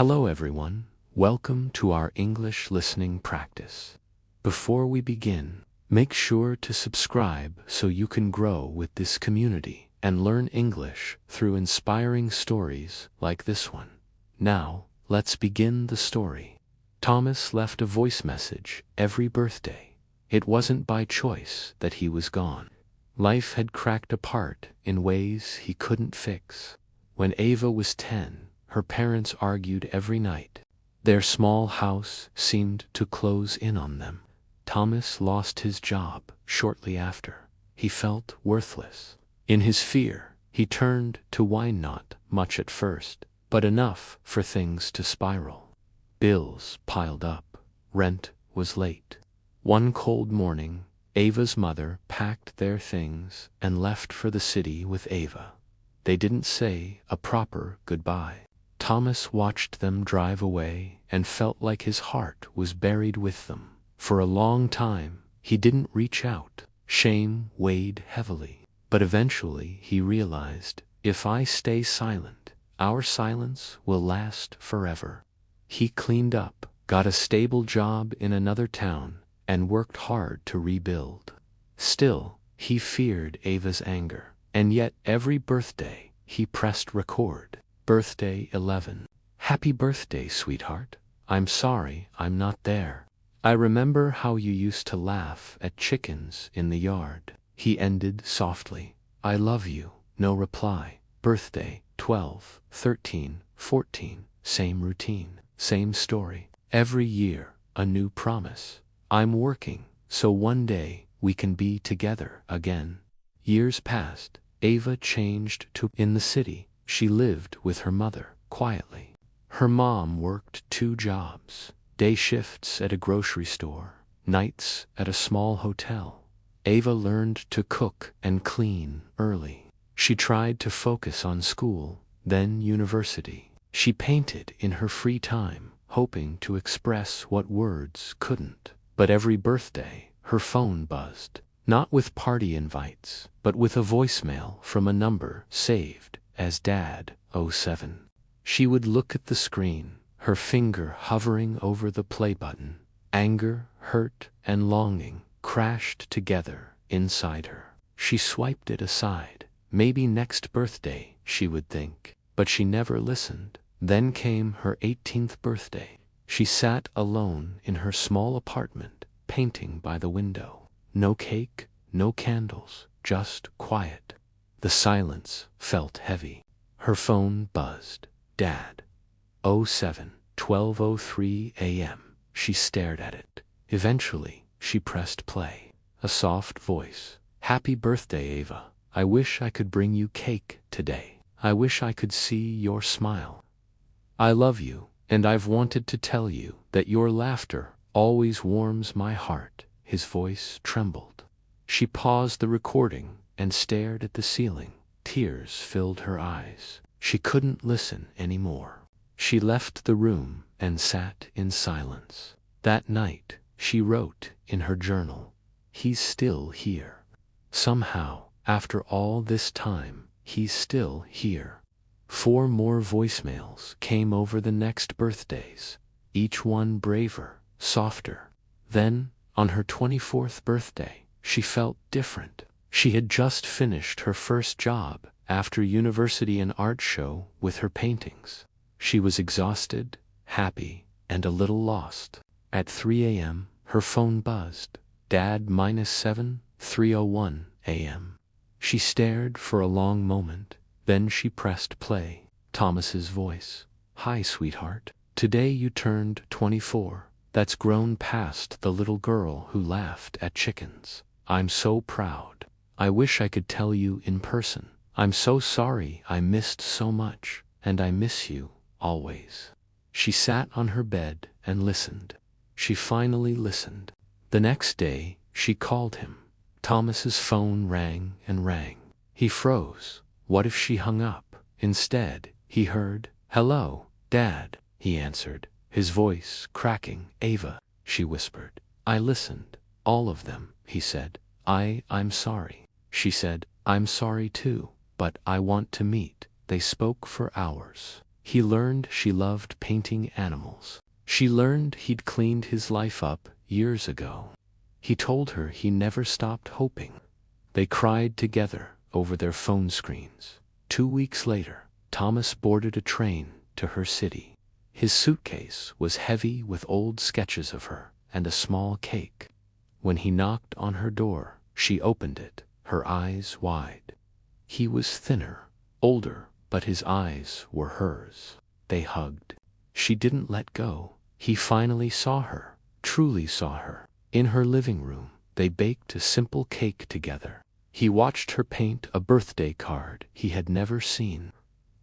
Hello everyone, welcome to our English listening practice. Before we begin, make sure to subscribe so you can grow with this community and learn English through inspiring stories like this one. Now, let's begin the story. Thomas left a voice message every birthday. It wasn't by choice that he was gone. Life had cracked apart in ways he couldn't fix. When Ava was 10, her parents argued every night. Their small house seemed to close in on them. Thomas lost his job shortly after. He felt worthless. In his fear, he turned to wine, not much at first, but enough for things to spiral. Bills piled up. Rent was late. One cold morning, Ava's mother packed their things and left for the city with Ava. They didn't say a proper goodbye. Thomas watched them drive away and felt like his heart was buried with them. For a long time, he didn't reach out. Shame weighed heavily. But eventually he realized, if I stay silent, our silence will last forever. He cleaned up, got a stable job in another town, and worked hard to rebuild. Still, he feared Ava's anger, and yet every birthday he pressed record. Birthday 11. Happy birthday, sweetheart. I'm sorry I'm not there. I remember how you used to laugh at chickens in the yard. He ended softly. I love you. No reply. Birthday 12, 13, 14. Same routine, same story. Every year, a new promise. I'm working, so one day we can be together again. Years passed. Ava changed to in the city. She lived with her mother, quietly. Her mom worked 2 jobs, day shifts at a grocery store, nights at a small hotel. Ava learned to cook and clean early. She tried to focus on school, then university. She painted in her free time, hoping to express what words couldn't. But every birthday, her phone buzzed, not with party invites, but with a voicemail from a number saved as Dad 07. She would look at the screen, her finger hovering over the play button. Anger, hurt, and longing crashed together inside her. She swiped it aside. Maybe next birthday, she would think. But she never listened. Then came her 18th birthday. She sat alone in her small apartment, painting by the window. No cake, no candles, just quiet. The silence felt heavy. Her phone buzzed. Dad. 07, 12:03 a.m. She stared at it. Eventually, she pressed play. A soft voice. Happy birthday, Ava. I wish I could bring you cake today. I wish I could see your smile. I love you, and I've wanted to tell you that your laughter always warms my heart. His voice trembled. She paused the recording and stared at the ceiling. Tears filled her eyes. She couldn't listen anymore. She left the room and sat in silence. That night, she wrote in her journal, he's still here. Somehow, after all this time, he's still here. 4 more voicemails came over the next birthdays, each one braver, softer. Then, on her 24th birthday, she felt different. She had just finished her first job after university and art show with her paintings. She was exhausted, happy, and a little lost. At 3 a.m., her phone buzzed. Dad -7, 3:01 a.m. She stared for a long moment, then she pressed play. Thomas's voice. Hi, sweetheart. Today you turned 24. That's grown past the little girl who laughed at chickens. I'm so proud. I wish I could tell you in person. I'm so sorry I missed so much, and I miss you, always. She sat on her bed and listened. She finally listened. The next day, she called him. Thomas's phone rang and rang. He froze. What if she hung up? Instead, he heard, Hello, Dad, he answered, his voice cracking. Ava, she whispered. I listened. All of them, he said. I'm sorry. She said, I'm sorry too, but I want to meet. They spoke for hours. He learned she loved painting animals. She learned he'd cleaned his life up years ago. He told her he never stopped hoping. They cried together over their phone screens. 2 weeks later, Thomas boarded a train to her city. His suitcase was heavy with old sketches of her and a small cake. When he knocked on her door, she opened it, her eyes wide. He was thinner, older, but his eyes were hers. They hugged. She didn't let go. He finally saw her, truly saw her. In her living room, they baked a simple cake together. He watched her paint a birthday card he had never seen.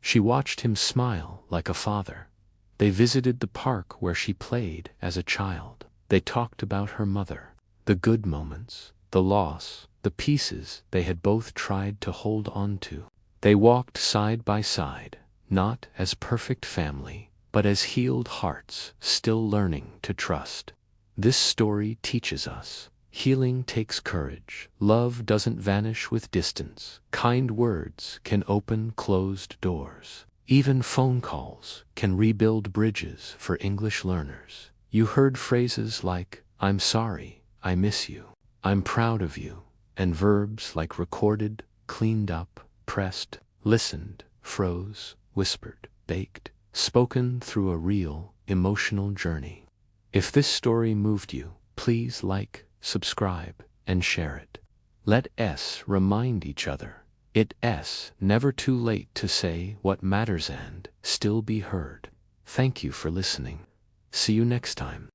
She watched him smile like a father. They visited the park where she played as a child. They talked about her mother, the good moments, the loss, the pieces they had both tried to hold on to. They walked side by side, not as perfect family, but as healed hearts still learning to trust. This story teaches us healing takes courage. Love doesn't vanish with distance. Kind words can open closed doors. Even phone calls can rebuild bridges for English learners. You heard phrases like, I'm sorry, I miss you, I'm proud of you, and verbs like recorded, cleaned up, pressed, listened, froze, whispered, baked, spoken through a real, emotional journey. If this story moved you, please like, subscribe, and share it. Let us remind each other. It's never too late to say what matters and still be heard. Thank you for listening. See you next time.